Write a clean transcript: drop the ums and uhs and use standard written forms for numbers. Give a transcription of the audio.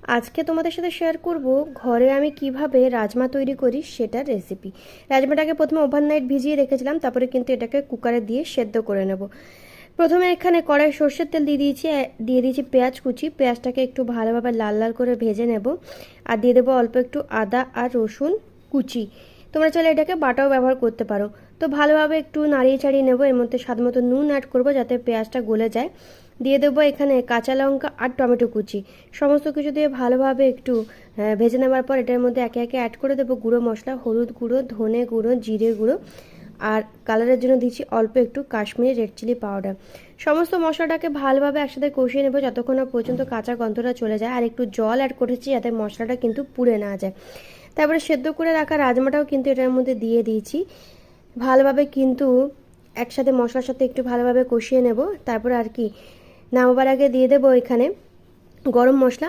আজকে তোমাদের সাথে শেয়ার করব ঘরে আমি কিভাবে রাজমা তৈরি করি সেটার রেসিপি। রাজমাটাকে প্রথমে ওভারনাইট ভিজিয়ে রেখেছিলাম, তারপরে কিন্তু এটাকে কুকারে দিয়ে সেদ্ধ করে নেব। প্রথমে এখানে কড়াই সর্ষের তেল দিয়ে দিয়েছি পেঁয়াজ কুচি। পেঁয়াজটাকে একটু ভালোভাবে লাল লাল করে ভেজে নেব। আর দিয়ে দেবো অল্প একটু আদা আর রসুন কুচি। তোমরা চাইলে এটাকে বাটাও ব্যবহার করতে পারো। তো ভালোভাবে একটু নাড়িয়ে চাড়িয়ে নেবো। এর মধ্যে স্বাদ মতো নুন অ্যাড করবো যাতে পেঁয়াজটা গলে যায়। দিয়ে দেবো এখানে কাঁচা লঙ্কা আর টমেটো কুচি। সমস্ত কিছু দিয়ে ভালোভাবে একটু ভেজে নেওয়ার পর এটার মধ্যে একে একে অ্যাড করে দেবো গুঁড়ো মশলা, হলুদ গুঁড়ো, ধনে গুঁড়ো, জিরে গুঁড়ো, আর কালারের জন্য দিচ্ছি অল্প একটু কাশ্মীরি রেড চিলি পাউডার। সমস্ত মশলাটাকে ভালোভাবে একসাথে কষিয়ে নেবো যতক্ষণ না পর্যন্ত কাঁচা গন্ধটা চলে যায়। আর একটু জল অ্যাড করেছি যাতে মশলাটা কিন্তু পুড়ে না যায়। তারপরে সেদ্ধ করে রাখা রাজমাটাও কিন্তু এটার মধ্যে দিয়ে দিয়েছি। ভালোভাবে কিন্তু একসাথে মশলার সাথে একটু ভালোভাবে কষিয়ে নেব। তারপর আর কি নামাবার আগে দিয়ে দেবো এখানে গরম মশলা